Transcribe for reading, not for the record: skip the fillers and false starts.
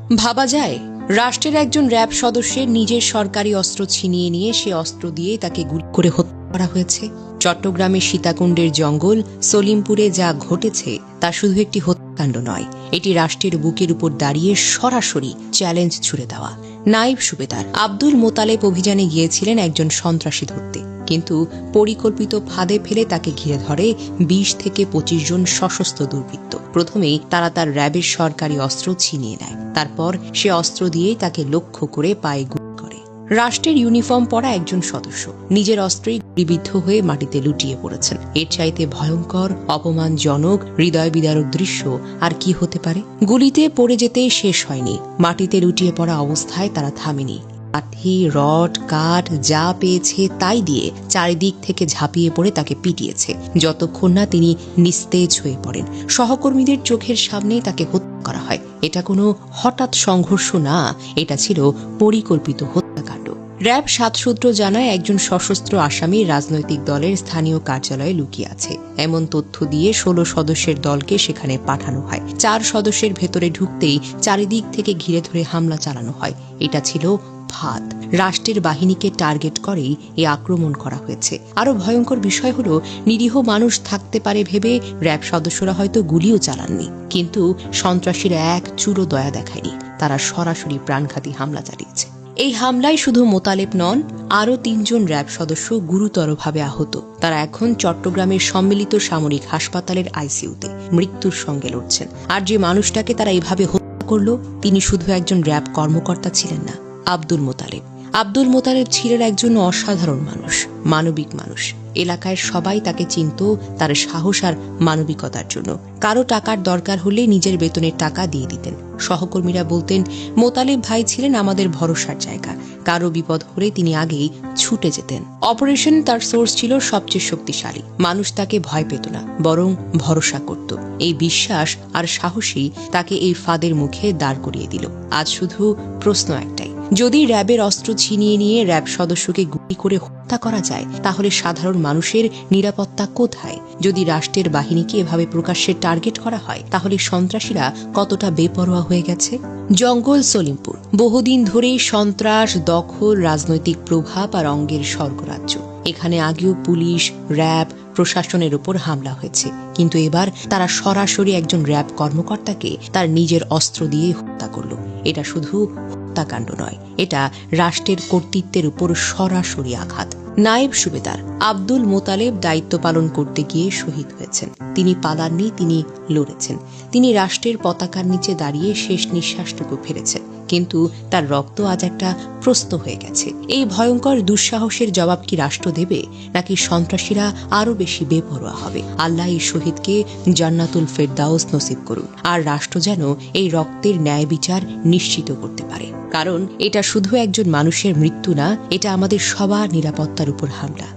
ভাবা যায় রাষ্ট্রের একজন র্যাব সদস্যের নিজের সরকারি অস্ত্র ছিনিয়ে নিয়ে সে অস্ত্র দিয়ে তাকে গুলি করে হত্যা করা হয়েছে। চট্টগ্রামের সীতাকুণ্ডের জঙ্গল সলিমপুরে যা ঘটেছে তা শুধু একটি হত্যাকাণ্ড নয়, এটি রাষ্ট্রের বুকের উপর দাঁড়িয়ে সরাসরি চ্যালেঞ্জ ছুড়ে দেওয়া। নায়েব সুবেদার আব্দুল মোতালেব অভিযানে গিয়েছিলেন একজন সন্ত্রাসী ধরতে, কিন্তু পরিকল্পিত ফাঁদে ফেলে তাকে ঘিরে ধরে ২০ থেকে ২৫ জন সশস্ত্র দুর্বৃত্ত। প্রথমেই তারা তার র্যাবের সরকারি অস্ত্র ছিনিয়ে নেয়, তারপর সে অস্ত্র দিয়েই তাকে লক্ষ্য করে পায়ে গুলি করে। রাষ্ট্রের ইউনিফর্ম পরা একজন সদস্য নিজের অস্ত্রেই গুলিবিদ্ধ হয়ে মাটিতে লুটিয়ে পড়েছেন। এর চাইতে ভয়ঙ্কর, অপমানজনক, হৃদয় বিদারক দৃশ্য আর কি হতে পারে? গুলিতে পড়ে যেতেই শেষ হয়নি, মাটিতে লুটিয়ে পড়া অবস্থায় তারা থামেনি। লাঠি, রড, কাঠ যা পেয়েছে তাই দিয়ে চারিদিক থেকে ঝাঁপিয়ে পড়ে তাকে পিটিয়েছে, যতক্ষণ না তিনি নিস্তেজ হয়ে পড়েন। সহকর্মীদের চোখের সামনেই তাকে হত্যা করা হয়। এটা কোনো হঠাৎ সংঘর্ষ না, এটা ছিল পরিকল্পিত হত্যাকাণ্ড। র্যাব ৭ সূত্র জানায় একজন সশস্ত্র আসামি রাজনৈতিক দলের স্থানীয় কার্যালয়ে লুকিয়ে আছে। এমন তথ্য দিয়ে ১৬ সদস্যের দলকে সেখানে পাঠানো হয়। ৪ সদস্যের ভেতরে ঢুকতেই চারিদিক থেকে ঘিরে ধরে হামলা চালানো হয়। এটা ছিল ফাঁদ। রাষ্ট্রের বাহিনীকে টার্গেট করেই এই আক্রমণ করা হয়েছে। আরো ভয়ঙ্কর বিষয় হলো, নিরীহ মানুষ থাকতে পারে ভেবে র্যাব সদস্যরা হয়তো গুলিও চালাননি, কিন্তু সন্ত্রাসীরা এক চুরো দয়া দেখায়নি। তারা সরাসরি প্রাণঘাতী হামলা চালিয়েছে। এই হামলায় শুধু মোতালেব নন, আরও ৩ জন র্যাব সদস্য গুরুতরভাবে আহত। তারা এখন চট্টগ্রামের সম্মিলিত সামরিক হাসপাতালের আইসিইউতে মৃত্যুর সঙ্গে লড়ছেন। আর যে মানুষটাকে তারা এভাবে হত্যা করল, তিনি শুধু একজন র্যাব কর্মকর্তা ছিলেন না, আব্দুল মোতালেব। আব্দুল মোতালেব ছিলেন একজন অসাধারণ মানুষ, মানবিক মানুষ। এলাকায় সবাই তাকে চিনত তার সাহস আর মানবিকতার জন্য। কারো টাকার দরকার হলে নিজের বেতনের টাকা দিয়ে দিতেন। সহকর্মীরা বলতেন, মোতালেব ভাই ছিলেন আমাদের ভরসার জায়গা। কারো বিপদ হলে তিনি আগেই ছুটে যেতেন। অপারেশন তার সোর্স ছিল সবচেয়ে শক্তিশালী। মানুষ তাকে ভয় পেত না, বরং ভরসা করত। এই বিশ্বাস আর সাহসী তাকে এই ফাঁদের মুখে দাঁড় করিয়ে দিল। আজ শুধু প্রশ্ন একটাই, যদি র্যাবের অস্ত্র ছিনিয়ে নিয়ে র্যাব সদস্যকে গুলি করে হত্যা করা যায়, তাহলে সাধারণ মানুষের নিরাপত্তা কোথায়? যদি রাষ্ট্রের বাহিনীকে এভাবে প্রকাশ্যে টার্গেট করা হয়, তাহলে সন্ত্রাসীরা কতটা বেপরোয়া হয়ে গেছে। জঙ্গল সলিমপুর বহুদিন ধরেই সন্ত্রাস, দখল, রাজনৈতিক প্রভাব আর অঙ্গের স্বর্গরাজ্য। এখানে আগেও পুলিশ, র্যাব, প্রশাসনের উপর হামলা হয়েছে, কিন্তু এবার তারা সরাসরি একজন র্যাব কর্মকর্তাকে তার নিজের অস্ত্র দিয়ে হত্যা করল। এটা শুধু হত্যাকাণ্ড নয়, এটা রাষ্ট্রের কর্তৃত্বের উপর সরাসরি আঘাত। নায়েব সুবেদার আব্দুল মোতালেব দায়িত্ব পালন করতে গিয়ে শহীদ হয়েছেন। তিনি পালাননি, তিনি লড়েছেন। তিনি রাষ্ট্রের পতাকার নিচে দাঁড়িয়ে শেষ নিঃশ্বাসটুকু ফেলেছেন, কিন্তু তার রক্ত আজ একটা প্রশ্ন হয়ে গেছে। এই ভয়ঙ্কর দুঃসাহসের জবাব কি রাষ্ট্র দেবে, নাকি সন্ত্রাসীরা আরো বেশি বেপরোয়া হবে? আল্লাহ এই শহীদকে জান্নাতুল ফেরদাউস নসিব করুন, আর রাষ্ট্র যেন এই রক্তের ন্যায় বিচার নিশ্চিত করতে পারে। কারণ এটা শুধু একজন মানুষের মৃত্যু না, এটা আমাদের সবার নিরাপত্তার উপর হামলা।